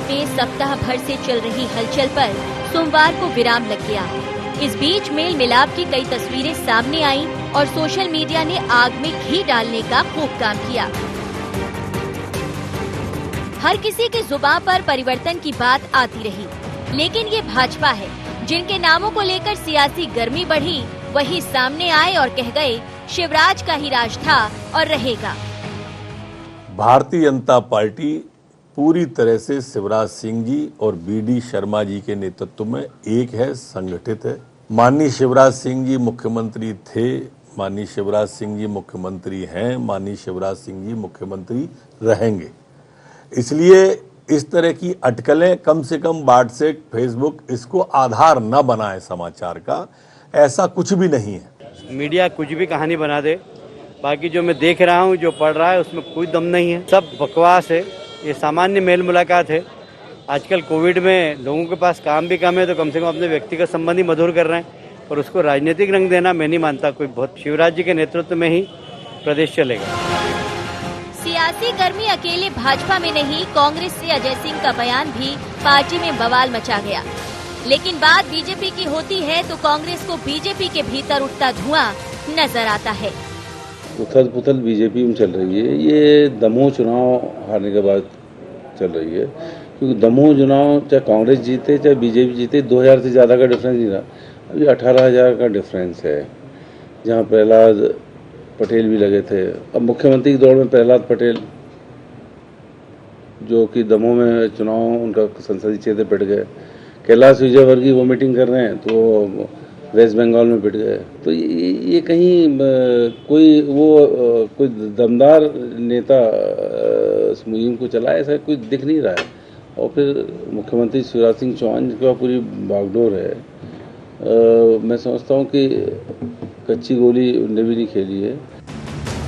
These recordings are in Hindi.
में सप्ताह भर से चल रही हलचल पर सोमवार को विराम लग गया। इस बीच मेल मिलाप की कई तस्वीरें सामने आईं और सोशल मीडिया ने आग में घी डालने का खूब काम किया। हर किसी की जुबान पर परिवर्तन की बात आती रही, लेकिन ये भाजपा है जिनके नामों को लेकर सियासी गर्मी बढ़ी, वही सामने आए और कह गए शिवराज का ही राज था और रहेगा। भारतीय जनता पार्टी पूरी तरह से शिवराज सिंह जी और बीडी शर्मा जी के नेतृत्व में एक है, संगठित है। माननीय शिवराज सिंह जी मुख्यमंत्री थे, माननीय शिवराज सिंह जी मुख्यमंत्री हैं, माननीय शिवराज सिंह जी मुख्यमंत्री रहेंगे। इसलिए इस तरह की अटकलें कम से कम व्हाट्सएप, फेसबुक इसको आधार न बनाए समाचार का, ऐसा कुछ भी नहीं है। मीडिया कुछ भी कहानी बना दे, बाकी जो मैं देख रहा हूँ, जो पढ़ रहा है, उसमें कोई दम नहीं है, सब बकवास है। ये सामान्य मेल मुलाकात है। आजकल कोविड में लोगों के पास काम भी कम है, तो कम से कम अपने व्यक्तिगत संबंध ही मधुर कर रहे हैं, और उसको राजनीतिक रंग देना मैं नहीं मानता। कोई बहुत शिवराज जी के नेतृत्व में ही प्रदेश चलेगा। सियासी गर्मी अकेले भाजपा में नहीं, कांग्रेस से अजय सिंह का बयान भी पार्टी में बवाल मचा गया। लेकिन बात बीजेपी की होती है तो कांग्रेस को बीजेपी के भीतर उठता धुआं नजर आता है। उथल पुथल बीजेपी में चल रही है। ये दमोह चुनाव हारने के बाद चल रही है, क्योंकि दमोह चुनाव चाहे कांग्रेस जीते चाहे बीजेपी जीते 2000 से ज़्यादा का डिफरेंस नहीं रहा। अभी 18,000 का डिफरेंस है, जहाँ प्रहलाद पटेल भी लगे थे। अब मुख्यमंत्री की दौड़ में प्रहलाद पटेल, जो कि दमोह में चुनाव उनका संसदीय क्षेत्र पिट गए, कैलाश विजयवर्गीय वो मीटिंग कर रहे हैं तो वेस्ट बंगाल में पिट गए। तो ये कहीं कोई दमदार नेता इस मुहिम को चलाए, ऐसा कुछ दिख नहीं रहा है। और फिर मुख्यमंत्री शिवराज सिंह चौहान की पूरी बागडोर है। मैं समझता हूँ कि कच्ची गोली उनने भी नहीं खेली है।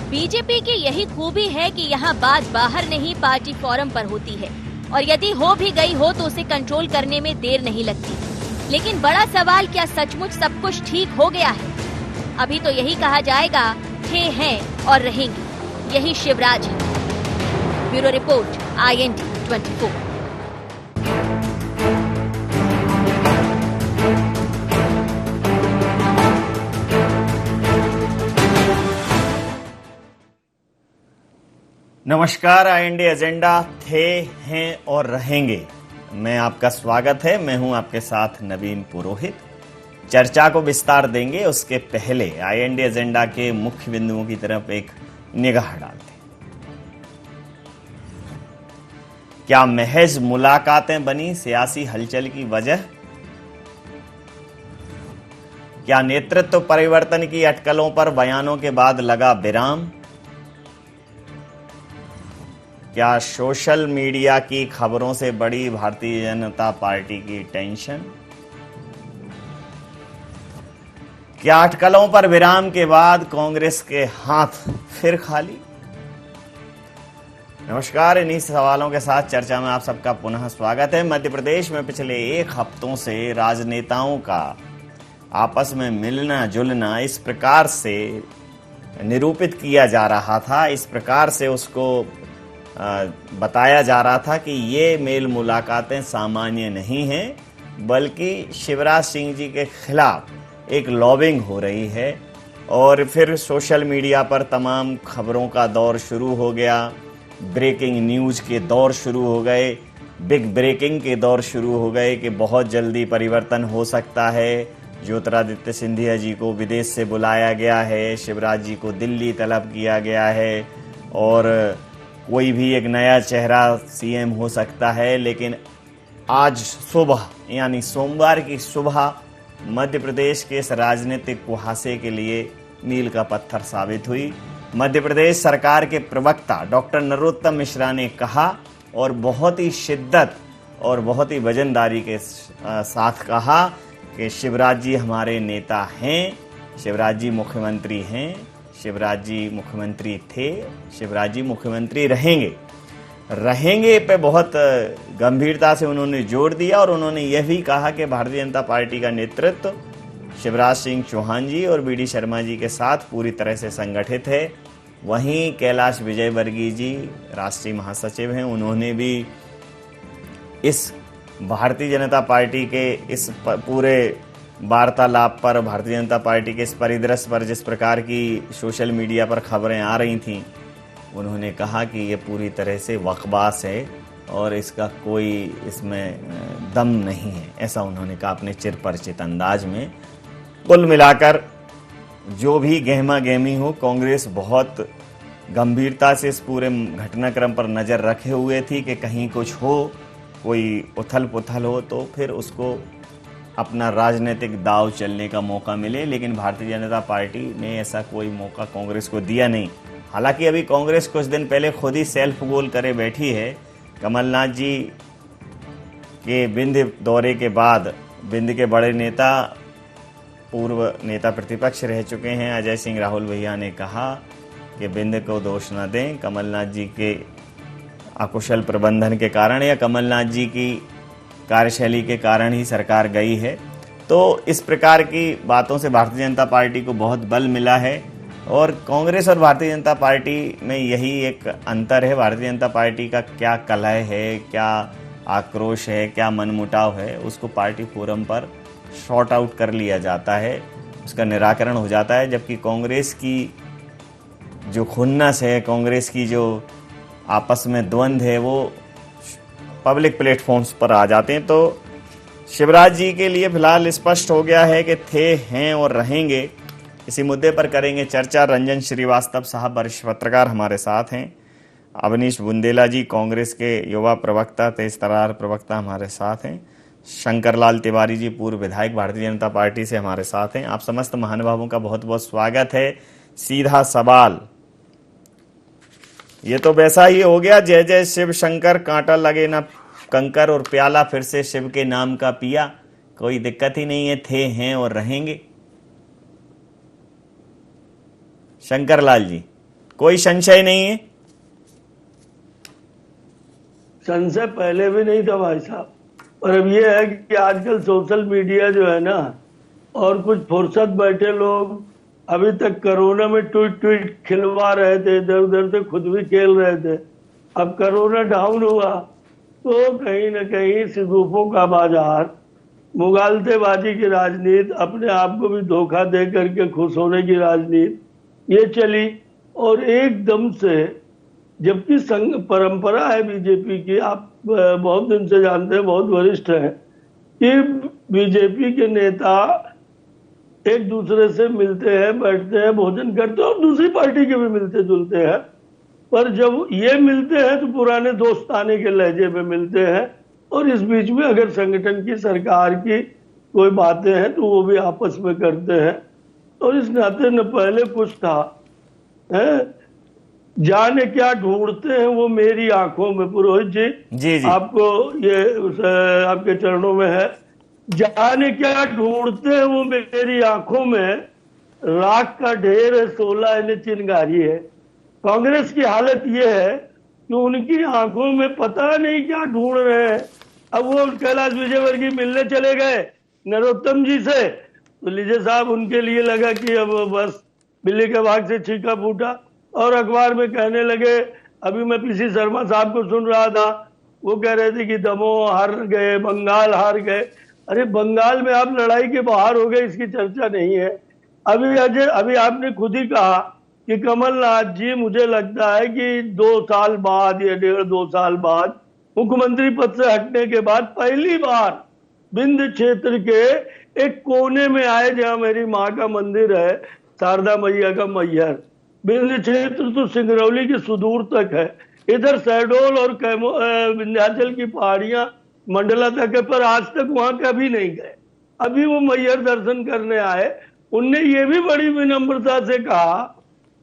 बीजेपी की यही खूबी है कि यहाँ बात बाहर नहीं, पार्टी फोरम पर होती है, और यदि हो भी गई हो तो उसे कंट्रोल करने में देर नहीं लगती। लेकिन बड़ा सवाल, क्या सचमुच सब कुछ ठीक हो गया है? अभी तो यही कहा जाएगा, थे, हैं और रहेंगे, यही शिवराज है। Bureau report, IND 24। नमस्कार, IND एजेंडा थे, हैं और रहेंगे मैं आपका स्वागत है। मैं हूं आपके साथ नवीन पुरोहित। चर्चा को विस्तार देंगे उसके पहले IND एजेंडा के मुख्य बिंदुओं की तरफ एक निगाह डालते हैं। क्या महज मुलाकातें बनी सियासी हलचल की वजह? क्या नेतृत्व परिवर्तन की अटकलों पर बयानों के बाद लगा विराम? क्या सोशल मीडिया की खबरों से बड़ी भारतीय जनता पार्टी की टेंशन? क्या अटकलों पर विराम के बाद कांग्रेस के हाथ फिर खाली? नमस्कार, इन्हीं सवालों के साथ चर्चा में आप सबका पुनः स्वागत है। मध्य प्रदेश में पिछले 1 हफ्तों से राजनेताओं का आपस में मिलना जुलना इस प्रकार से निरूपित किया जा रहा था, इस प्रकार से उसको बताया जा रहा था कि ये मेल मुलाकातें सामान्य नहीं हैं, बल्कि शिवराज सिंह जी के खिलाफ एक लॉबिंग हो रही है। और फिर सोशल मीडिया पर तमाम खबरों का दौर शुरू हो गया, ब्रेकिंग न्यूज़ के दौर शुरू हो गए, बिग ब्रेकिंग के दौर शुरू हो गए कि बहुत जल्दी परिवर्तन हो सकता है। ज्योतिरादित्य सिंधिया जी को विदेश से बुलाया गया है, शिवराज जी को दिल्ली तलब किया गया है, और कोई भी एक नया चेहरा CM हो सकता है। लेकिन आज सुबह यानी सोमवार की सुबह मध्य प्रदेश के इस राजनीतिक कुहासे के लिए मील का पत्थर साबित हुई। मध्य प्रदेश सरकार के प्रवक्ता डॉक्टर नरोत्तम मिश्रा ने कहा, और बहुत ही शिद्दत और बहुत ही वजनदारी के साथ कहा कि शिवराज जी हमारे नेता हैं, शिवराज जी मुख्यमंत्री हैं, शिवराज जी मुख्यमंत्री थे, शिवराज जी मुख्यमंत्री रहेंगे पे बहुत गंभीरता से उन्होंने जोर दिया। और उन्होंने यह भी कहा कि भारतीय जनता पार्टी का नेतृत्व शिवराज सिंह चौहान जी और BD शर्मा जी के साथ पूरी तरह से संगठित है। वहीं कैलाश विजयवर्गीय जी राष्ट्रीय महासचिव हैं, उन्होंने भी इस भारतीय जनता पार्टी के इस पूरे वार्तालाप पर, भारतीय जनता पार्टी के इस परिदृश्य पर जिस प्रकार की सोशल मीडिया पर खबरें आ रही थीं, उन्होंने कहा कि ये पूरी तरह से बकवास है और इसका कोई इसमें दम नहीं है, ऐसा उन्होंने कहा अपने चिरपरिचित अंदाज में। कुल मिलाकर जो भी गहमा गहमी हो, कांग्रेस बहुत गंभीरता से इस पूरे घटनाक्रम पर नज़र रखे हुए थी कि कहीं कुछ हो, कोई उथल पुथल हो तो फिर उसको अपना राजनीतिक दांव चलने का मौका मिले, लेकिन भारतीय जनता पार्टी ने ऐसा कोई मौका कांग्रेस को दिया नहीं। हालांकि अभी कांग्रेस कुछ दिन पहले खुद ही सेल्फ गोल करे बैठी है। कमलनाथ जी के विंध्य दौरे के बाद विंध्य के बड़े नेता, पूर्व नेता प्रतिपक्ष रह चुके हैं अजय सिंह राहुल भैया ने कहा कि विंध्य को दोष न दें, कमलनाथ जी के अकुशल प्रबंधन के कारण या कमलनाथ जी की कार्यशैली के कारण ही सरकार गई है। तो इस प्रकार की बातों से भारतीय जनता पार्टी को बहुत बल मिला है और कांग्रेस और भारतीय जनता पार्टी में यही एक अंतर है। भारतीय जनता पार्टी का क्या कलह है, क्या आक्रोश है, क्या मनमुटाव है, उसको पार्टी फोरम पर शॉर्ट आउट कर लिया जाता है, उसका निराकरण हो जाता है। जबकि कांग्रेस की जो खुन्नस है, कांग्रेस की जो आपस में द्वंद्व है, वो पब्लिक प्लेटफॉर्म्स पर आ जाते हैं। तो शिवराज जी के लिए फिलहाल स्पष्ट हो गया है कि थे, हैं और रहेंगे। इसी मुद्दे पर करेंगे चर्चा। रंजन श्रीवास्तव साहब वरिष्ठ पत्रकार हमारे साथ हैं, अवनीश बुंदेला जी कांग्रेस के युवा प्रवक्ता, तेज तर्रार प्रवक्ता हमारे साथ हैं, शंकरलाल तिवारी जी पूर्व विधायक भारतीय जनता पार्टी से हमारे साथ हैं। आप समस्त महानुभावों का बहुत बहुत स्वागत है। सीधा सवाल, ये तो वैसा ही हो गया, जय जय शिव शंकर, कांटा लगे ना कंकर और प्याला फिर से शिव के नाम का पिया, कोई दिक्कत ही नहीं है, थे, हैं और रहेंगे। शंकरलाल जी, कोई संशय नहीं है? संशय पहले भी नहीं था भाई साहब, और अब ये है कि आजकल सोशल मीडिया जो है ना, और कुछ फुर्सत बैठे लोग अभी तक कोरोना में ट्वीट खिलवा रहे थे, इधर उधर से खुद भी खेल रहे थे। अब कोरोना डाउन हुआ तो कहीं न कहीं सिगुफों का बाजार, मुगालतेबाजी की राजनीति, अपने आप को भी धोखा दे करके खुश होने की राजनीति, ये चली। और एकदम से, जबकि संघ परंपरा है बीजेपी की, आप बहुत दिन से जानते हैं, बहुत वरिष्ठ है, कि बीजेपी के नेता एक दूसरे से मिलते हैं, बैठते हैं, भोजन करते हैं और दूसरी पार्टी के भी मिलते जुलते हैं। पर जब ये मिलते हैं तो पुराने दोस्ताने के लहजे में मिलते हैं, और इस बीच में अगर संगठन की, सरकार की कोई बातें हैं तो वो भी आपस में करते हैं। और इस नाते न पहले कुछ था, है जाने क्या ढूंढते हैं वो मेरी आंखों में। पुरोहित जी, आपको ये आपके चरणों में है, जाने क्या ढूंढते हैं वो मेरी आंखों में, राख का ढेर है 16 इन्हें चिंगारी है। कांग्रेस की हालत ये है कि उनकी आंखों में पता नहीं क्या ढूंढ रहे हैं। अब वो कैलाश विजयवर्गीय मिलने चले गए नरोत्तम जी से, तो लीजिए साहब, उनके लिए लगा कि अब बस बिल्ली के भाग से छीका फूटा, और अखबार में कहने लगे। अभी मैं पीसी शर्मा साहब को सुन रहा था, वो कह रहे थे कि दमोह हार गए, बंगाल हार गए। अरे बंगाल में आप लड़ाई के बाहर हो गए, इसकी चर्चा नहीं है। अभी आपने खुद ही कहा कि कमलनाथ जी, मुझे लगता है कि 2 साल बाद या 1.5-2 साल बाद मुख्यमंत्री पद से हटने के बाद पहली बार विंध्य क्षेत्र के एक कोने में आए, जहां मेरी माँ का मंदिर है, शारदा मैया का मैहर। विंध्य क्षेत्र तो सिंगरौली की सुदूर तक है, इधर शहडोल और विंध्याचल की पहाड़ियां मंडला तक है, पर आज तक वहां कभी नहीं गए। अभी वो मैहर दर्शन करने आए। उनने ये भी बड़ी विनम्रता से कहा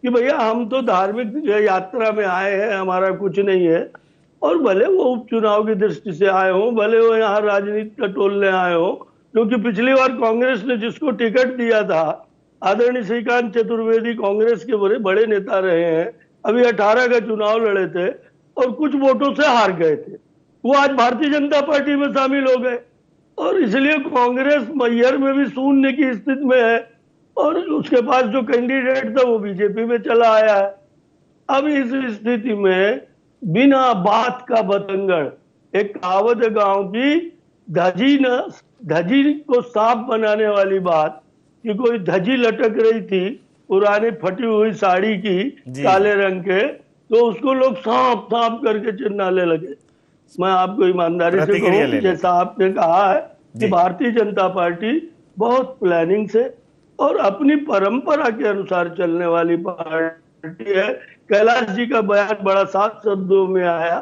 कि भैया हम तो धार्मिक यात्रा में आए हैं, हमारा कुछ नहीं है। और भले वो उपचुनाव की दृष्टि से आए हों, भले वो यहाँ राजनीति टटोलने आए हों, क्योंकि पिछली बार कांग्रेस ने जिसको टिकट दिया था, आदरणीय श्रीकांत चतुर्वेदी कांग्रेस के बड़े नेता रहे हैं, अभी 18 का चुनाव लड़े थे और कुछ वोटों से हार गए थे। वो आज भारतीय जनता पार्टी में शामिल हो गए, और इसलिए कांग्रेस मैहर में भी शून्य की स्थिति में है, और उसके पास जो कैंडिडेट था वो बीजेपी में चला आया है। अब इस स्थिति में बिना बात का बतंगड़ एक कहावत है गांव की, धजी को सांप बनाने वाली बात, कि कोई धजी लटक रही थी पुरानी फटी हुई साड़ी की काले रंग के, तो उसको लोग सांप सांप करके चिल्लाने लगे। मैं आपको ईमानदारी से कहूँ, जैसा आपने कहा है कि भारतीय जनता पार्टी बहुत प्लानिंग से और अपनी परंपरा के अनुसार चलने वाली पार्टी है। कैलाश जी का बयान बड़ा साफ शब्दों में आया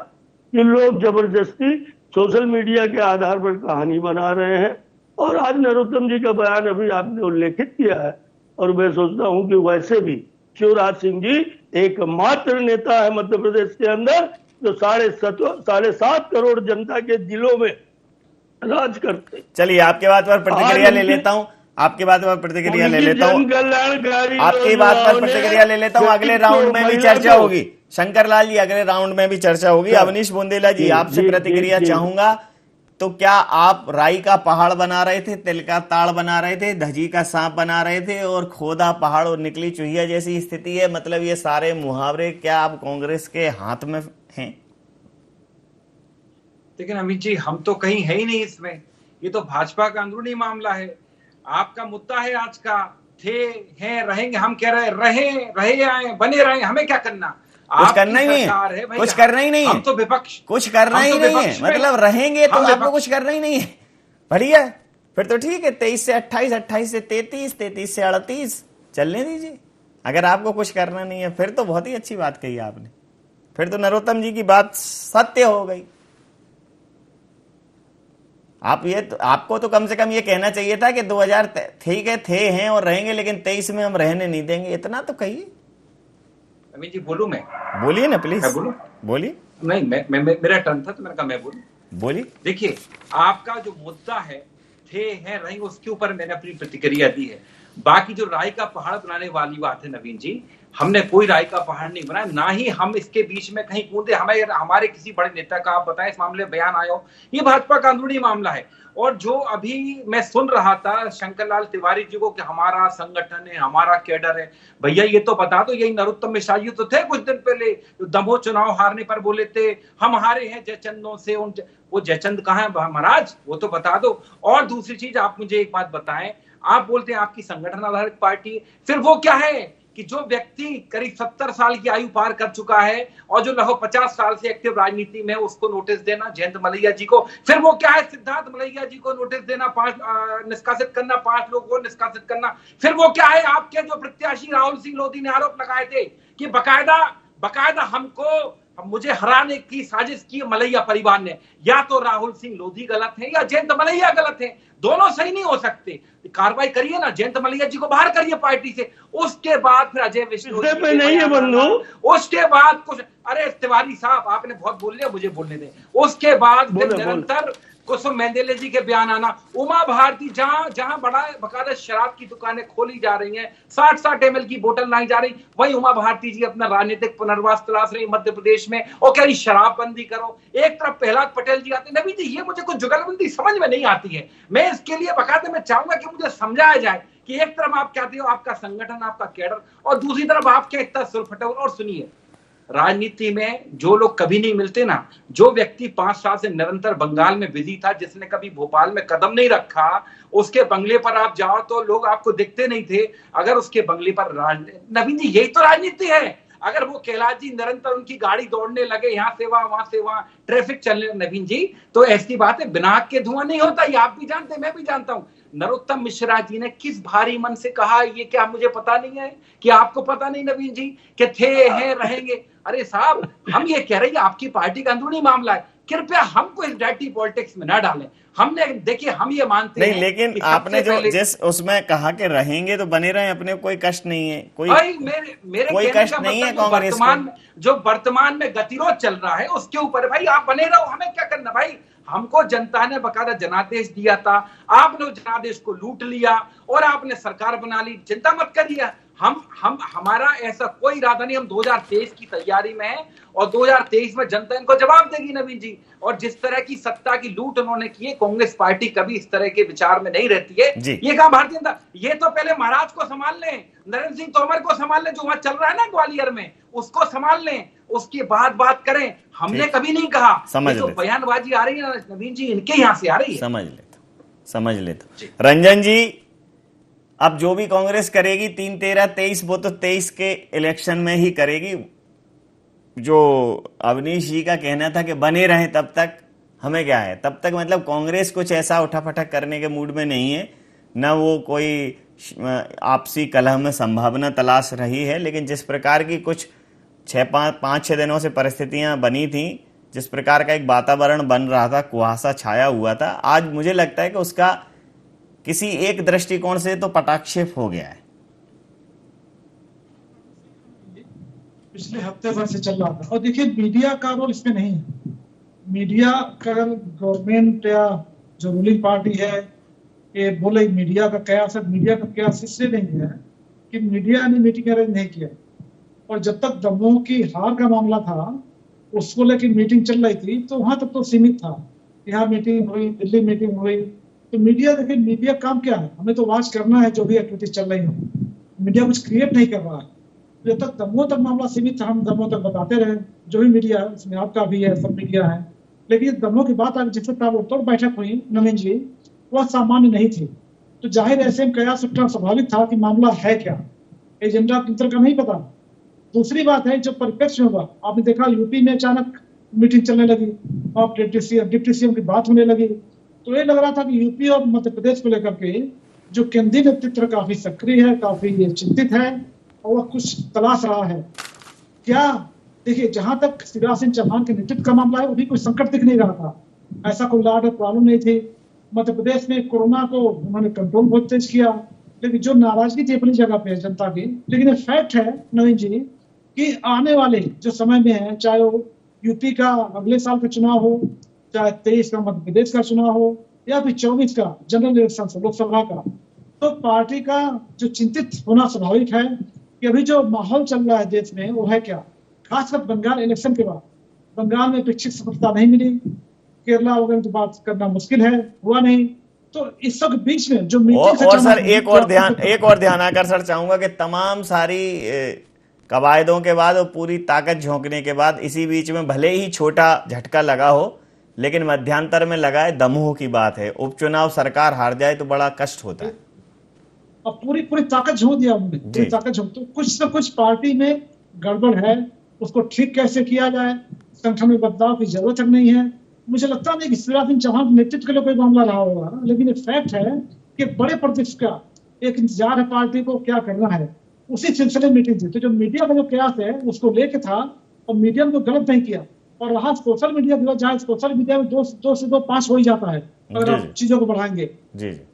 कि लोग जबरदस्ती सोशल मीडिया के आधार पर कहानी बना रहे हैं, और आज नरोत्तम जी का बयान अभी आपने उल्लेखित किया है, और मैं सोचता हूं कि वैसे भी शिवराज सिंह जी एकमात्र नेता है मध्य प्रदेश के अंदर जो 7.5 करोड़ जनता के दिलों में राज करते। चलिए आपके बात पर प्रतिक्रिया ले लेता हूं, आपकी बात पर प्रतिक्रिया ले लेता हूं, आपकी बात पर प्रतिक्रिया ले लेता हूं। अगले राउंड में भी चर्चा होगी, शंकर लाल जी, अगले राउंड में भी चर्चा होगी। अवनीश बुंदेला जी, आपसे प्रतिक्रिया चाहूंगा। तो क्या आप राई का पहाड़ बना रहे थे, तिल का ताड़ बना रहे थे, धजी का सांप बना रहे थे और खोदा पहाड़ और निकली चूहिया जैसी स्थिति है? मतलब ये सारे मुहावरे क्या आप कांग्रेस के हाथ में हैं? लेकिन अमित जी, हम तो कहीं है ही नहीं इसमें, ये तो भाजपा का अंदरूनी मामला है। आपका मुद्दा है आज का, थे हैं रहेंगे, हम कह रहे आए बने रहे, हमें क्या करना? कुछ करना ही नहीं है, कुछ करना ही नहीं है, हम तो विपक्ष, कुछ करना ही नहीं है, मतलब रहेंगे तो आपको कुछ करना ही नहीं है। बढ़िया, फिर तो ठीक है, 23 से 28, 28 से 33, 33 से 38 चलने दीजिए। अगर आपको कुछ करना नहीं है फिर तो बहुत ही अच्छी बात कही आपने, फिर तो नरोत्तम जी की बात सत्य हो गई। आपको तो कम से कम ये कहना चाहिए था कि 2000 ठीक है थे हैं और रहेंगे, लेकिन 23 में हम रहने नहीं देंगे, इतना तो कहिए। अमित जी बोलूं मैं? बोलिए ना प्लीज। मैं बोलूं? बोलिए। नहीं, मेरा टर्न था तो मैंने कहा मैं बोलूं। बोलिए। देखिए, आपका जो मुद्दा है थे हैं रहेंगे, उसके ऊपर मैंने अपनी प्रतिक्रिया दी है। बाकी जो राय का पहाड़ बनाने वाली बात है नवीन जी, हमने कोई राय का पहाड़ नहीं बनाया, ना ही हम इसके बीच में कहीं कूदे। हमारे किसी बड़े नेता का आप बताएं इस मामले में बयान आया हो? ये भाजपा का अंदरूनी मामला है। और जो अभी मैं सुन रहा था शंकर लाल तिवारी जी को कि हमारा संगठन है, हमारा कैडर है, भैया ये तो बता दो, यही नरोत्तम मिश्रा जी तो थे कुछ दिन पहले दमोह चुनाव हारने पर बोले थे हम हारे हैं जयचंदों से। वो जयचंद कहाँ है महाराज, वो तो बता दो। और दूसरी चीज, आप मुझे एक बात बताएं, आप बोलते हैं आपकी संगठन आधारित पार्टी, फिर वो क्या है कि जो व्यक्ति करीब 70 साल की आयु पार कर चुका है और जो लगभग 50 साल से एक्टिव राजनीति में, उसको नोटिस देना, जयंत मलैया जी को? फिर वो क्या है, सिद्धार्थ मलैया जी को नोटिस देना, 5 निष्कासित करना, 5 लोगों को निष्कासित करना? फिर वो क्या है, आपके जो प्रत्याशी राहुल सिंह लोधी ने आरोप लगाए थे कि बकायदा मुझे हराने की साजिश की मलैया परिवार ने। या तो राहुल सिंह लोधी गलत है या जयंत मलैया गलत है, दोनों सही नहीं हो सकते। कार्रवाई करिए ना, जयंत मलैया जी को बाहर करिए पार्टी से। उसके बाद फिर अजय विष्णु नहीं है बंधु, उसके बाद कुछ, अरे तिवारी साहब आपने बहुत बोल लिया, मुझे बोलने दें। उसके बाद फिर निरंतर कुसुम मेंदेले जी के बयान आना, उमा भारती जहां बड़ा बकायदा शराब की दुकानें खोली जा रही हैं, 60 ml की बोतल लाई जा रही, वही उमा भारती जी अपना राजनीतिक पुनर्वास तलाश रही मध्य प्रदेश में और कह रही शराबबंदी करो। एक तरफ प्रहलाद पटेल जी आते, नबी जी ये मुझे कुछ जुगलबंदी समझ में नहीं आती है। मैं इसके लिए बकायदा मैं चाहूंगा कि मुझे समझाया जाए कि एक तरफ आप कहते हो आपका संगठन, आपका कैडर, और दूसरी तरफ आप क्या इतना सुरफटोर। और सुनिए, राजनीति में जो लोग कभी नहीं मिलते ना, जो व्यक्ति 5 साल से निरंतर बंगाल में बिजी था, जिसने कभी भोपाल में कदम नहीं रखा, उसके बंगले पर आप जाओ तो लोग आपको दिखते नहीं थे। अगर उसके बंगले पर नवीन जी, यही तो राजनीति है। अगर वो कैलाश जी निरंतर उनकी गाड़ी दौड़ने लगे, यहाँ से वहां ट्रैफिक चलने, नवीन जी, तो ऐसी बात है, बिना आग के धुआं नहीं होता। ये आप भी जानते, मैं भी जानता हूं। नरोत्तम मिश्रा जी ने किस भारी मन से कहा, ये क्या मुझे पता नहीं है कि आपको पता नहीं नवीन जी कि थे हैं रहेंगे? अरे साहब, हम ये कह रहे हैं आपकी पार्टी का अंदरूनी मामला है, कृपया हमको इस डायटी पॉलिटिक्स में ना डालें। हमने देखिए, हम ये मानते नहीं, लेकिन आपने जो जिस उसमें कहा कि रहेंगे तो बने रहे, अपने कोई कष्ट नहीं है, मेरे कोई कष्ट नहीं है कांग्रेस को। जो वर्तमान में गतिरोध चल रहा है उसके ऊपर भाई आप बने रहो, हमें क्या करना भाई। हमको जनता ने बकायदा जनादेश दिया था, आपने जनादेश को लूट लिया और आपने सरकार बना ली, चिंता मत करिए। हमारा ऐसा कोई इरादा नहीं। हम 2023 की तैयारी में हैं और 2023 में जनता इनको जवाब देगी नवीन जी। और जिस तरह की सत्ता की लूट उन्होंने की है, कांग्रेस पार्टी कभी इस तरह के विचार में नहीं रहती है। ये कहा भारतीय जनता, ये तो पहले महाराज को संभाल लें, नरेंद्र सिंह तोमर को संभाल लें, जो वहां चल रहा है ना ग्वालियर में, उसको संभाल लें, उसके बाद बात करें। हमने कभी नहीं कहा। तो बयानबाजी आ रही है नवीन जी, इनके यहां से आ रही है। समझ लेते रंजन जी, अब जो भी कांग्रेस करेगी 3, 13, 23, वो तो 23 के इलेक्शन में ही करेगी। जो अवनीश जी का कहना था कि बने रहें तब तक हमें क्या है, तब तक मतलब कांग्रेस कुछ ऐसा उठापटक करने के मूड में नहीं है, न वो कोई आपसी कलह में संभावना तलाश रही है। लेकिन जिस प्रकार की कुछ 5-6 दिनों से परिस्थितियां बनी थी, जिस प्रकार का एक वातावरण बन रहा था, कुहासा छाया हुआ था, आज मुझे लगता है कि उसका किसी एक दृष्टिकोण से तो पटाक्षेप हो गया है। पिछले हफ्ते भर से चल रहा था। और देखिए, मीडिया का रोल इसमें नहीं है। मीडिया का गवर्नमेंट या जो रूलिंग पार्टी है ये बोले मीडिया का कयास इसलिए नहीं है कि मीडिया ने मीटिंग अरेंज नहीं किया। और जब तक दमोह की हार का मामला था, उसको लेकर मीटिंग चल रही थी, तो वहां तक तो सीमित था। यहाँ मीटिंग हुई, दिल्ली मीटिंग हुई, तो मीडिया, देखिए मीडिया काम क्या है, हमें तो वॉच करना है जो भी एक्टिविटीज चल रही हो। मीडिया कुछ क्रिएट नहीं कर रहा है। जब तक दमोह तक मामला सीमित था, हम दमोह तक बताते रहे, जो भी मीडिया है उसमें आपका भी है, सब मीडिया है। लेकिन दमोह की बात आज जिस ताबड़तोड़ बैठक हुई नवीन जी, वह सामान्य नहीं थी। तो जाहिर ऐसे में कयास उठना स्वाभाविक था कि मामला है क्या, एजेंडा किंतर का नहीं पता। दूसरी बात है, जो परिप्रेक्ष्य होगा, आपने देखा यूपी में अचानक मीटिंग चलने लगी और डिप्टी सीएम की बात होने लगी। तो ये लग रहा था कि यूपी और मध्य प्रदेश को लेकर के जो केंद्रीय नेतृत्व काफी सक्रिय है, काफी चिंतित है और वह कुछ तलाश रहा है क्या। देखिए, जहां तक शिवराज सिंह चौहान के नेतृत्व का मामला है, वो भी कोई संकट दिख नहीं रहा था। ऐसा कोई लाड प्रॉब्लम नहीं थी। मध्य प्रदेश में कोरोना को उन्होंने कंट्रोल बहुत तेज किया, लेकिन जो नाराजगी थी अपनी जगह पे जनता की। लेकिन फैक्ट है नवीन जी कि आने वाले जो समय में है, चाहे वो यूपी का अगले साल का चुनाव हो, चाहे 23 का मध्य प्रदेश का चुनाव हो, या फिर 24 का जनरल इलेक्शन लोकसभा का, तो पार्टी का जो चिंतित होना स्वाभाविक है कि अभी जो माहौल चल रहा है देश में वो है क्या। खासकर बंगाल इलेक्शन के बाद, बंगाल में अपेक्षित सफलता नहीं मिली, केरला वगैरह तो बात करना मुश्किल है, हुआ नहीं। तो इस सब बीच में जो और सर एक और ध्यान आकर्षण चाहूंगा कि तमाम सारी कवायदों के बाद और पूरी ताकत झोंकने के बाद, इसी बीच में भले ही छोटा झटका लगा हो, लेकिन मध्यांतर में लगा है दमोह की बात है। उपचुनाव सरकार हार जाए तो बड़ा कष्ट होता है। अब पूरी ताकत झोंक दिया हमने, पूरी ताकत झोंक। तो कुछ न कुछ पार्टी में गड़बड़ है, उसको ठीक कैसे किया जाए, संगठन में बदलाव की जरूरत नहीं है। मुझे लगता नहीं कि शिवराज सिंह चौहान नेतृत्व के लिए कोई मामला रहा होगा, लेकिन एक फैक्ट है कि बड़े परिदृश्य का एक इंतजार है पार्टी को क्या करना है। उसी सिलसिले में मीटिंग थी। तो जो मीडिया का जो प्रयास है उसको लेके था, और मीडिया ने तो गलत नहीं किया। और रहा सोशल मीडिया की, जहाँ सोशल मीडिया में 2 से 2 5 हो ही जाता है अगर आप चीजों को बढ़ाएंगे।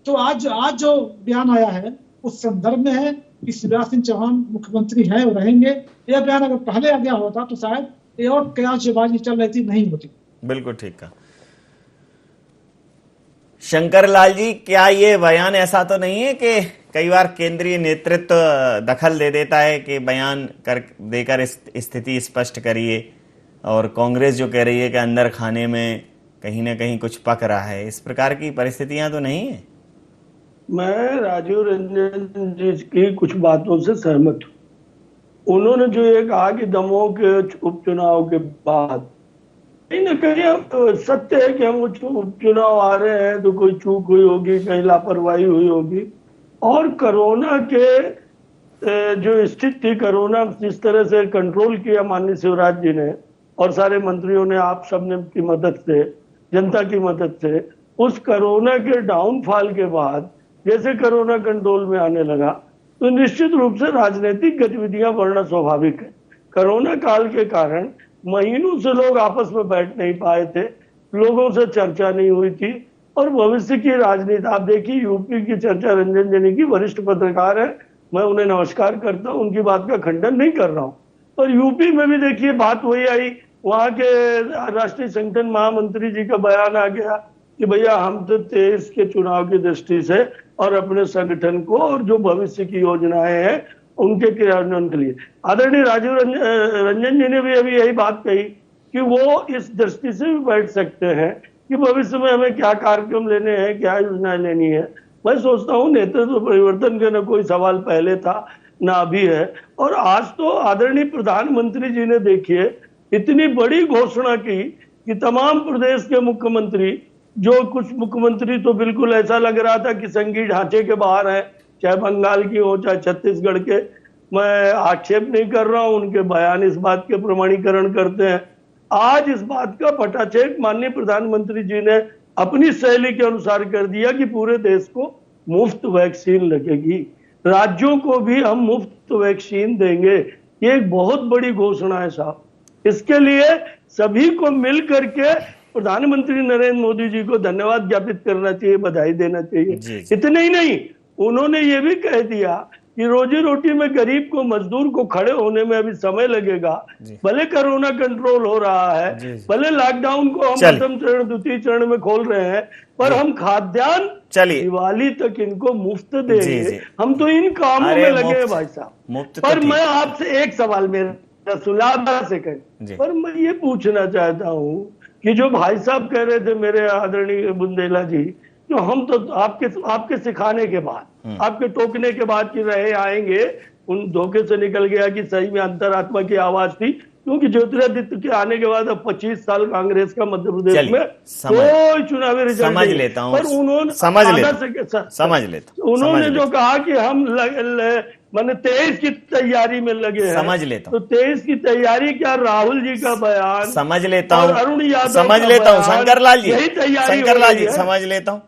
तो आज जो बयान आया है उस संदर्भ में है कि शिवराज सिंह चौहान मुख्यमंत्री है और रहेंगे। यह बयान अगर पहले आ गया होता तो शायद ये और कयासबाजी चल रही थी नहीं होती। बिल्कुल ठीक कहा शंकर लाल जी। क्या ये बयान ऐसा तो नहीं है कि कई बार केंद्रीय नेतृत्व दखल दे देता है कि बयान देकर स्थिति स्पष्ट करिए, और कांग्रेस जो कह रही है कि अंदर खाने में कहीं ना कहीं कुछ पक रहा है, इस प्रकार की परिस्थितियां तो नहीं है? मैं राजीव रंजन जी की कुछ बातों से सहमत हूँ। उन्होंने जो ये कहा कि दमोह के उपचुनाव के बाद कहीं ना कहीं सत्य है कि हम उपचुनाव आ रहे हैं तो कोई चूक हुई होगी, कहीं लापरवाही हुई होगी। और कोरोना के जो स्थिति थी, कोरोना जिस तरह से कंट्रोल किया माननीय शिवराज जी ने और सारे मंत्रियों ने, आप सबने की मदद से, जनता की मदद से, उस कोरोना के डाउनफॉल के बाद जैसे कोरोना कंट्रोल में आने लगा तो निश्चित रूप से राजनीतिक गतिविधियां बढ़ना स्वाभाविक है। कोरोना काल के कारण महीनों से लोग आपस में बैठ नहीं पाए थे, लोगों से चर्चा नहीं हुई थी, और भविष्य की राजनीति आप देखिए, यूपी की चर्चा रंजन जनी की वरिष्ठ पत्रकार है, मैं उन्हें नमस्कार करता हूं, उनकी बात का खंडन नहीं कर रहा हूं। और यूपी में भी देखिए बात वही आई, वहां के राष्ट्रीय संगठन महामंत्री जी का बयान आ गया कि भैया हम तो 23 के चुनाव की दृष्टि से और अपने संगठन को और जो भविष्य की योजनाएं हैं उनके क्रियान्वयन के लिए। आदरणीय राजीव रंजन जी ने भी अभी यही बात कही कि वो इस दृष्टि से भी बैठ सकते हैं कि भविष्य में हमें क्या कार्यक्रम लेने हैं, क्या योजनाएं लेनी है। मैं सोचता हूँ नेतृत्व परिवर्तन का न कोई सवाल पहले था ना अभी है। और आज तो आदरणीय प्रधानमंत्री जी ने देखिए इतनी बड़ी घोषणा की कि तमाम प्रदेश के मुख्यमंत्री, जो कुछ मुख्यमंत्री तो बिल्कुल ऐसा लग रहा था कि संघीय ढांचे के बाहर है, चाहे बंगाल की हो चाहे छत्तीसगढ़ के, मैं आक्षेप नहीं कर रहा हूं, उनके बयान इस बात के प्रमाणीकरण करते हैं। आज इस बात का पटाक्षेप माननीय प्रधानमंत्री जी ने अपनी शैली के अनुसार कर दिया कि पूरे देश को मुफ्त वैक्सीन लगेगी, राज्यों को भी हम मुफ्त वैक्सीन देंगे। ये एक बहुत बड़ी घोषणा है साहब। इसके लिए सभी को मिल करके प्रधानमंत्री नरेंद्र मोदी जी को धन्यवाद ज्ञापित करना चाहिए, बधाई देना चाहिए। इतने ही नहीं, उन्होंने ये भी कह दिया कि रोजी रोटी में गरीब को, मजदूर को खड़े होने में अभी समय लगेगा। भले कोरोना कंट्रोल हो रहा है, भले लॉकडाउन को हम प्रथम चरण द्वितीय चरण में खोल रहे हैं, पर हम खाद्यान्न दिवाली तक इनको मुफ्त देंगे। हम तो इन कामों में लगे हैं भाई साहब। पर मैं आपसे एक सवाल, मेरा सुना सेकंड, पर मैं ये पूछना चाहता हूँ कि जो भाई साहब कह रहे थे मेरे आदरणीय बुंदेला जी, जो हम तो आपके सिखाने के बाद, आपके टोकने के बाद कि रहे आएंगे, उन धोखे से निकल गया कि सही में अंतरात्मा की आवाज थी। क्योंकि ज्योतिरादित्य के आने के बाद अब 25 साल कांग्रेस का मध्य प्रदेश में कोई चुनावी रिजल्ट समझ लेता हूं, पर उन्होंने उन्होंने जो कहा कि हम मैंने 23 की तैयारी में लगे हैं, समझ लेता हूं। तो 23 की तैयारी क्या राहुल जी का बयान, समझ लेता हूं, अरुण यादव समझ लेता हूं, शंकरलाल जी, यही तैयारी शंकरलाल जी समझ लेता हूं।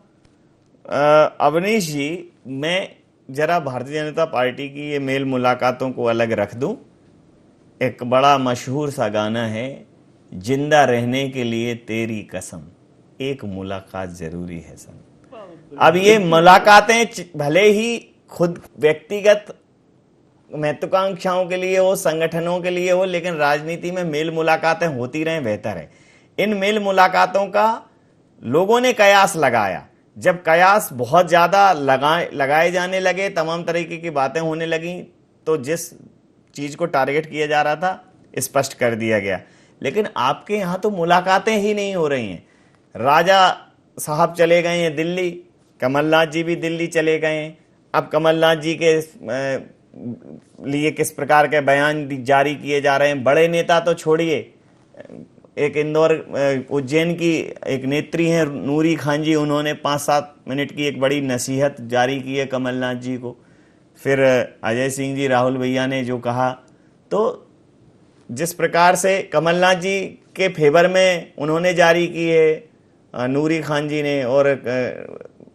अवनीश जी, मैं जरा भारतीय जनता पार्टी की ये मेल मुलाकातों को अलग रख दूं। एक बड़ा मशहूर सा गाना है, जिंदा रहने के लिए तेरी कसम, एक मुलाकात जरूरी है सन। अब ये मुलाकातें भले ही खुद व्यक्तिगत महत्वाकांक्षाओं के लिए हो, संगठनों के लिए हो, लेकिन राजनीति में मेल मुलाकातें होती रहें बेहतर है। इन मेल मुलाकातों का लोगों ने कयास लगाया। जब कयास बहुत ज्यादा लगाए जाने लगे, तमाम तरीके की बातें होने लगी, तो जिस चीज को टारगेट किया जा रहा था स्पष्ट कर दिया गया। लेकिन आपके यहां तो मुलाकातें ही नहीं हो रही हैं। राजा साहब चले गए हैं दिल्ली, कमलनाथ जी भी दिल्ली चले गए हैं। अब कमलनाथ जी के लिए किस प्रकार के बयान जारी किए जा रहे हैं। बड़े नेता तो छोड़िए, एक इंदौर उज्जैन की एक नेत्री हैं नूरी खान जी, उन्होंने 5-7 मिनट की एक बड़ी नसीहत जारी की है कमलनाथ जी को। फिर अजय सिंह जी, राहुल भैया ने जो कहा, तो जिस प्रकार से कमलनाथ जी के फेवर में उन्होंने जारी की है नूरी खान जी ने और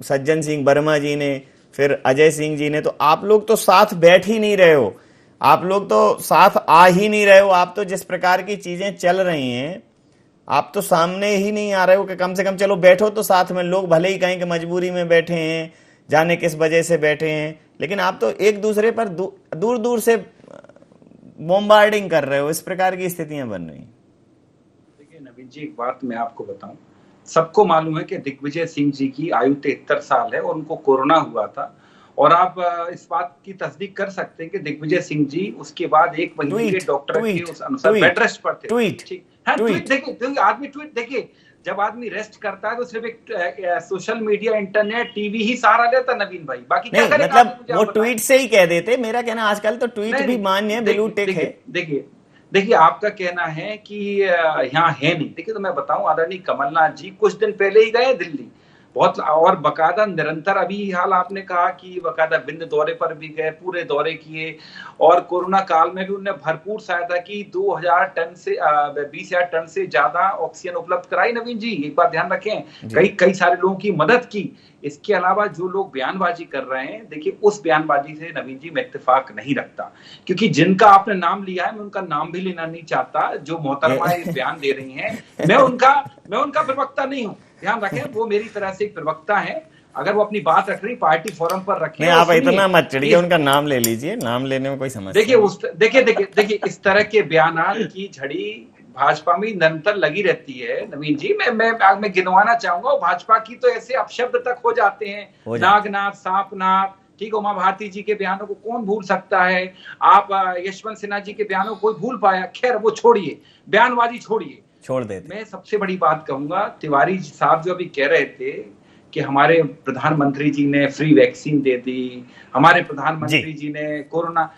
सज्जन सिंह वर्मा जी ने, फिर अजय सिंह जी ने, तो आप लोग तो साथ बैठ ही नहीं रहे हो, आप लोग तो साथ आ ही नहीं रहे हो। आप तो जिस प्रकार की चीजें चल रही हैं, आप तो सामने ही नहीं आ रहे हो कि कम से कम चलो बैठो तो साथ में। लोग भले ही कहें कि मजबूरी में बैठे हैं, जाने किस वजह से बैठे हैं, लेकिन आप तो एक दूसरे पर दूर दूर से बॉम्बार्डिंग कर रहे हो। इस प्रकार की स्थितियां बन रही। देखिए नवीन जी, एक बात मैं आपको बताऊं, सबको मालूम है कि दिग्विजय सिंह जी की आयु 73 साल है और उनको कोरोना हुआ था। और आप इस बात की तस्दीक कर सकते हैं कि दिग्विजय सिंह जी उसके बाद 1 महीने के डॉक्टर के उस अनुसार बेड रेस्ट पर थे। ट्वीट देखिए, आदमी ट्वीट देखिए, जब आदमी रेस्ट करता है तो सिर्फ एक सोशल मीडिया, इंटरनेट, टीवी ही सहारा लेता नवीन भाई, बाकी क्या करें। मतलब वो ट्वीट से ही कह देते। मेरा कहना आजकल तो ट्वीट भी मान्य है, ब्लू टिक है। देखिए आपका कहना है कि यहाँ है नहीं। देखिए तो मैं बताऊं, आदरणीय कमलनाथ जी कुछ दिन पहले ही गए दिल्ली, बहुत, और बकायदा निरंतर, अभी हाल आपने कहा कि बकायदा बिंद दौरे पर भी गए, पूरे दौरे किए, और कोरोना काल में भी उन्होंने भरपूर सहायता की। 20,000 टन से 20,000 टन से ज्यादा ऑक्सीजन उपलब्ध कराई नवीन जी, एक बात ध्यान रखें। कई सारे लोगों की मदद की। इसके अलावा जो लोग बयानबाजी कर रहे हैं, देखिए उस बयानबाजी से नवीन जी मैं इत्तेफाक नहीं रखता, क्योंकि जिनका आपने नाम लिया है मैं उनका नाम भी लेना नहीं चाहता। जो मोहतरमा बयान दे रही हैं, मैं उनका प्रवक्ता नहीं हूँ, ध्यान रखें। वो मेरी तरह से एक प्रवक्ता है। अगर वो अपनी बात रख रही पार्टी फोरम पर रखें। नहीं, आप इतना मत चिढ़िए, उनका नाम ले लीजिए, नाम लेने में कोई समस्या देखिए इस तरह के बयान की झड़ी भाजपा में निरंतर लगी रहती है नवीन जी। मैं गिनवाना चाहूंगा, भाजपा की तो ऐसे अपशब्द तक हो जाते हैं, नागनाथ, सांपनाथ, ठीक है, उमा भारती जी के बयानों को कौन भूल सकता है, आप यशवंत सिन्हा जी के बयानों को कोई भूल पाया, खैर वो छोड़िए, बयानबाजी छोड़िए, छोड़ देते। मैं सबसे बड़ी बात कहूंगा, तिवारी साहब जो अभी कह रहे थे कि हमारे प्रधानमंत्री जी ने फ्री वैक्सीन दे दी, हमारे प्रधानमंत्री जी ने कोरोना,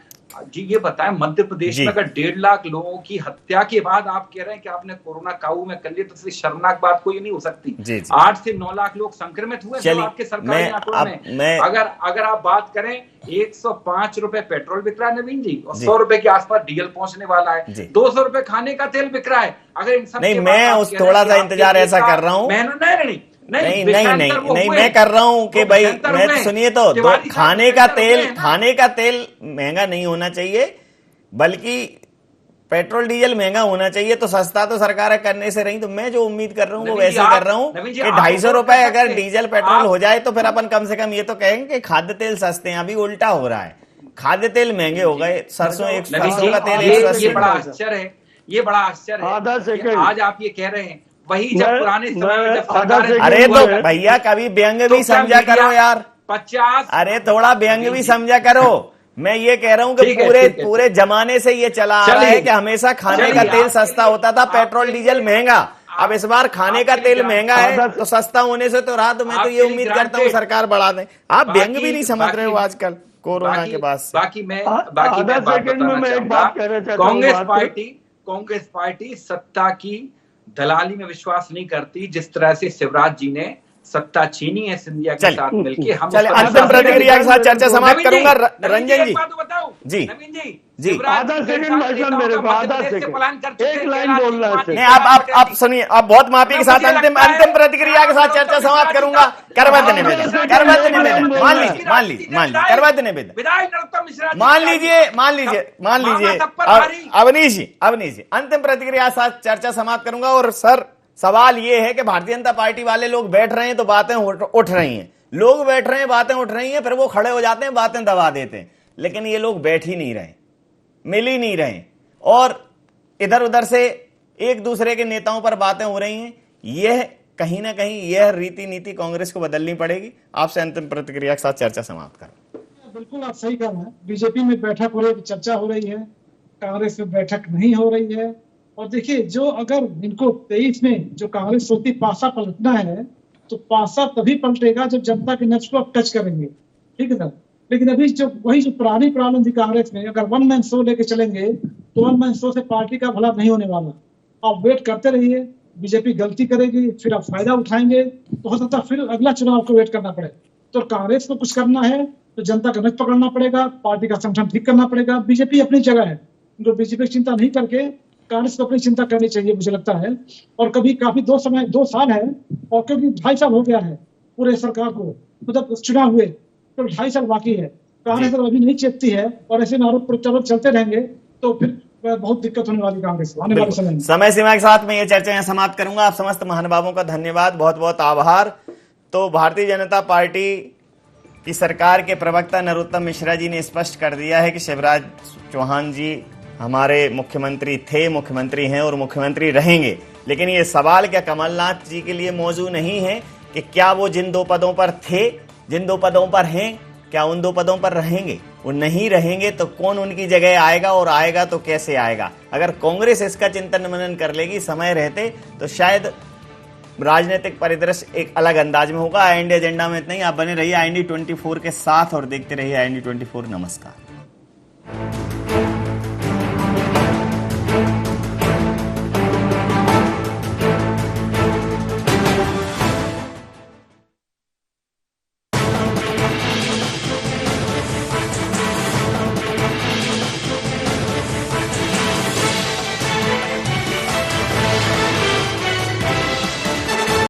जी ये बताएं मध्य प्रदेश में अगर 1.5 लाख लोगों की हत्या के बाद आप कह रहे हैं कि आपने कोरोना काबू में कर लिया, तो शर्मनाक बात कोई नहीं हो सकती। 8 से 9 लाख लोग संक्रमित हुए हैं आपके सरकारी आंकड़ों में। अगर आप बात करें 105 रुपए पेट्रोल बिक रहा है नवीन जी, और 100 रुपए के आसपास डीजल पहुंचने वाला है, 200 रुपए खाने का तेल बिक रहा है। अगर इन सब नहीं, मैं उस थोड़ा सा इंतजार ऐसा कर रहा हूँ, नहीं, मैं कर रहा हूँ कि भाई मैं सुनिए तो खाने का तेल महंगा नहीं होना चाहिए, बल्कि पेट्रोल डीजल महंगा होना चाहिए। तो सस्ता तो सरकार करने से रही, तो मैं जो उम्मीद कर रहा हूँ वो वैसे कर रहा हूँ कि 250 रुपए अगर डीजल पेट्रोल हो जाए तो फिर अपन कम से कम ये तो कहेंगे कि खाद्य तेल सस्ते हैं। अभी उल्टा हो रहा है, खाद्य तेल महंगे हो गए, सरसों का तेल 180। ये बड़ा आश्चर्य है, ये बड़ा आश्चर्य है। आज आप ये कह रहे हैं वही जब पुराने समय में जब सरकार, अरे तो भैया कभी व्यंग भी समझा करो यार, 50, अरे थोड़ा व्यंग भी समझा करो। मैं ये कह रहा हूँ कि पूरे जमाने से ये चला आ रहा है कि हमेशा खाने का तेल सस्ता होता था, पेट्रोल डीजल महंगा। अब इस बार खाने का तेल महंगा है तो सस्ता होने से तो रहा, तो मैं तो ये उम्मीद करता हूँ सरकार बढ़ा दे। आप व्यंग भी नहीं समझ रहे हो आजकल कोरोना के बाद। बाकी मैं कांग्रेस पार्टी सत्ता की दलाली में विश्वास नहीं करती, जिस तरह से शिवराज जी ने सत्ता छीनी है सिंधिया के साथ मिलकर। हम अंतिम प्रतिक्रिया के साथ चर्चा समाप्त करूंगा। रंजन जी, जी नवीन जी, जी आधा सेकंड भाई साहब, मेरे को आधा सेकंड, एक लाइन बोलना है। नहीं, आप सुनिए, आप बहुत माफी के साथ अंतिम प्रतिक्रिया के साथ चर्चा समाप्त करूंगा। करवा देने मान लीजिए अवनीश जी अंतिम प्रतिक्रिया के साथ चर्चा समाप्त करूंगा। और सर, सवाल ये है कि भारतीय जनता पार्टी वाले लोग बैठ रहे हैं तो बातें उठ रही हैं, लोग बैठ रहे हैं बातें उठ रही हैं, फिर वो खड़े हो जाते हैं, बातें दबा देते हैं। लेकिन ये लोग बैठ ही नहीं रहे, मिल ही नहीं रहे, और इधर उधर से एक दूसरे के नेताओं पर बातें हो रही हैं। यह कहीं ना कहीं यह रीति नीति कांग्रेस को बदलनी पड़ेगी। आपसे अंतिम प्रतिक्रिया के साथ चर्चा समाप्त करें। बिल्कुल आप सही कह रहे हैं, बीजेपी में बैठक हो रही है, चर्चा हो रही है, कांग्रेस में बैठक नहीं हो रही है। और देखिए, जो अगर इनको 23 में जो कांग्रेस सोचती पासा पलटना है, तो पासा तभी पलटेगा जब जनता के नब्ज को आप टच करेंगे, ठीक है सर। लेकिन अभी जो पुरानी प्रॉब्लम थी कांग्रेस में, अगर वन मैन शो लेके चलेंगे तो वन मैन शो से पार्टी का भला नहीं होने वाला। आप वेट करते रहिए, बीजेपी गलती करेगी, फिर आप फायदा उठाएंगे, तो हो सकता है फिर अगला चुनाव को वेट करना पड़े। तो कांग्रेस को कुछ करना है तो जनता का नब्ज पकड़ना पड़ेगा, पार्टी का संगठन ठीक करना पड़ेगा। बीजेपी अपनी जगह है, जो बीजेपी की चिंता नहीं करके कांग्रेस को अपनी चिंता करनी चाहिए, मुझे लगता है। और कभी काफी 2 साल है, और क्योंकि 2.5 साल हो गया है पूरे सरकार को, मतलब चुनाव हुए, तो 2.5 साल बाकी है। कांग्रेस अभी नहीं चेतती है और ऐसे आरोप प्रत्यारोप चलते रहेंगे तो फिर बहुत दिक्कत होने वाली कांग्रेस आने वाले समय में। समय सीमा के साथ मैं ये चर्चा यहाँ समाप्त करूंगा। आप समस्त महानुभावों का धन्यवाद, बहुत बहुत आभार। तो भारतीय जनता पार्टी की सरकार के प्रवक्ता नरोत्तम मिश्रा जी ने स्पष्ट कर दिया है कि शिवराज चौहान जी हमारे मुख्यमंत्री थे, मुख्यमंत्री हैं और मुख्यमंत्री रहेंगे। लेकिन ये सवाल क्या कमलनाथ जी के लिए मौजूद नहीं है कि क्या वो जिन 2 पदों पर थे, जिन 2 पदों पर हैं, क्या उन 2 पदों पर रहेंगे? वो नहीं रहेंगे तो कौन उनकी जगह आएगा, और आएगा तो कैसे आएगा? अगर कांग्रेस इसका चिंतन मनन कर लेगी समय रहते, तो शायद राजनीतिक परिदृश्य एक अलग अंदाज में होगा। IND एजेंडा में इतना ही। आप बने रहिए IND 24 के साथ और देखते रहिए IND 24। नमस्कार।